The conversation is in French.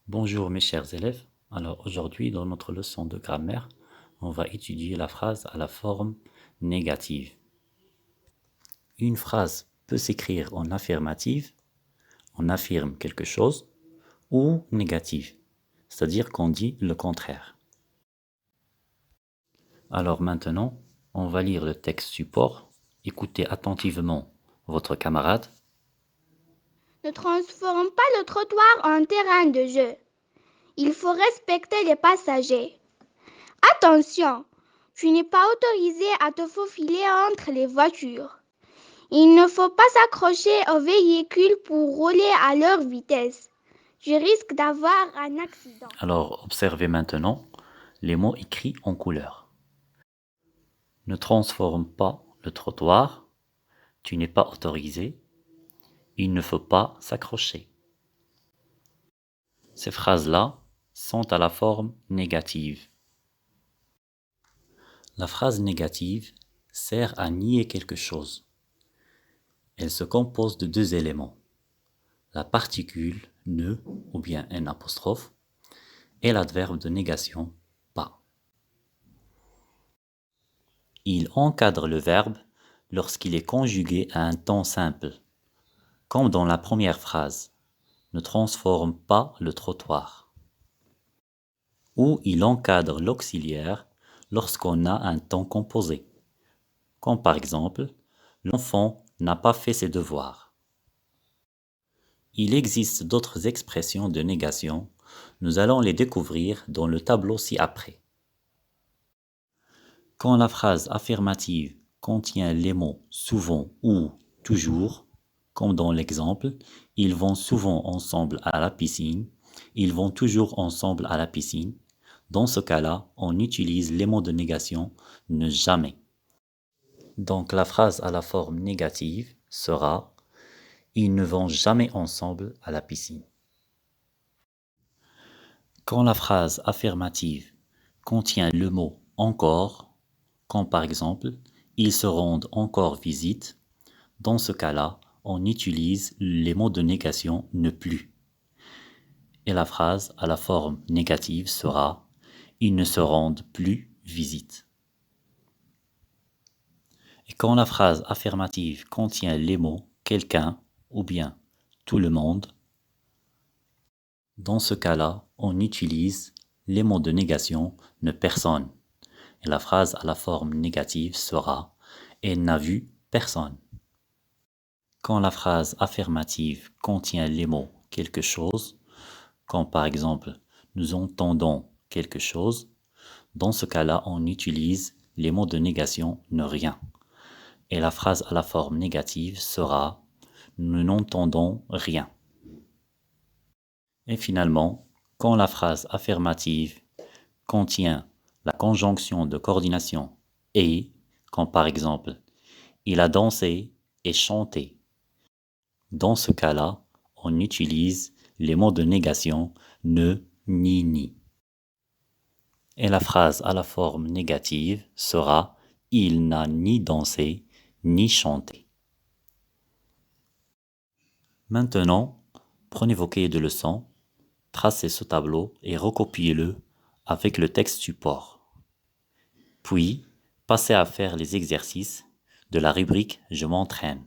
Bonjour mes chers élèves. Alors aujourd'hui, dans notre leçon de grammaire, on va étudier la phrase à la forme négative. Une phrase peut s'écrire en affirmative, on affirme quelque chose, ou négative, c'est-à-dire qu'on dit le contraire. Alors maintenant, on va lire le texte support. Écoutez attentivement votre camarade. Ne transforme pas le trottoir en terrain de jeu. Il faut respecter les passagers. Attention, tu n'es pas autorisé à te faufiler entre les voitures. Il ne faut pas s'accrocher aux véhicules pour rouler à leur vitesse. Tu risques d'avoir un accident. Alors observez maintenant les mots écrits en couleur. Ne transforme pas le trottoir. Tu n'es pas autorisé. Il ne faut pas s'accrocher. Ces phrases-là sont à la forme négative. La phrase négative sert à nier quelque chose. Elle se compose de deux éléments. La particule ne ou bien un apostrophe et l'adverbe de négation pas. Il encadre le verbe lorsqu'il est conjugué à un temps simple, comme dans la première phrase. Ne transforme pas le trottoir. Ou il encadre l'auxiliaire lorsqu'on a un temps composé, comme par exemple « L'enfant n'a pas fait ses devoirs ». Il existe d'autres expressions de négation, nous allons les découvrir dans le tableau ci-après. Quand la phrase affirmative contient les mots « souvent » ou « toujours », comme dans l'exemple « Ils vont souvent ensemble à la piscine », « Ils vont toujours ensemble à la piscine », dans ce cas-là, on utilise les mots de négation « ne jamais ». Donc la phrase à la forme négative sera « Ils ne vont jamais ensemble à la piscine ». Quand la phrase affirmative contient le mot « encore », comme par exemple « Ils se rendent encore visite », dans ce cas-là, on utilise les mots de négation « ne plus ». Et la phrase à la forme négative sera « Ils ne se rendent plus visite ». Et quand la phrase affirmative contient les mots « quelqu'un » ou bien « tout le monde », dans ce cas-là, on utilise les mots de négation « ne personne ». Et la phrase à la forme négative sera « Elle n'a vu personne ». Quand la phrase affirmative contient les mots « quelque chose », comme par exemple « nous entendons quelque chose », dans ce cas-là, on utilise les mots de négation « ne rien ». Et la phrase à la forme négative sera « nous n'entendons rien ». Et finalement, quand la phrase affirmative contient la conjonction de coordination « et », comme par exemple « il a dansé et chanté », dans ce cas-là, on utilise les mots de négation « ne », « ni ». Et la phrase à la forme négative sera « il n'a ni dansé ni chanté ». Maintenant, prenez vos cahiers de leçons, tracez ce tableau et recopiez-le avec le texte support. Puis, passez à faire les exercices de la rubrique « Je m'entraîne ».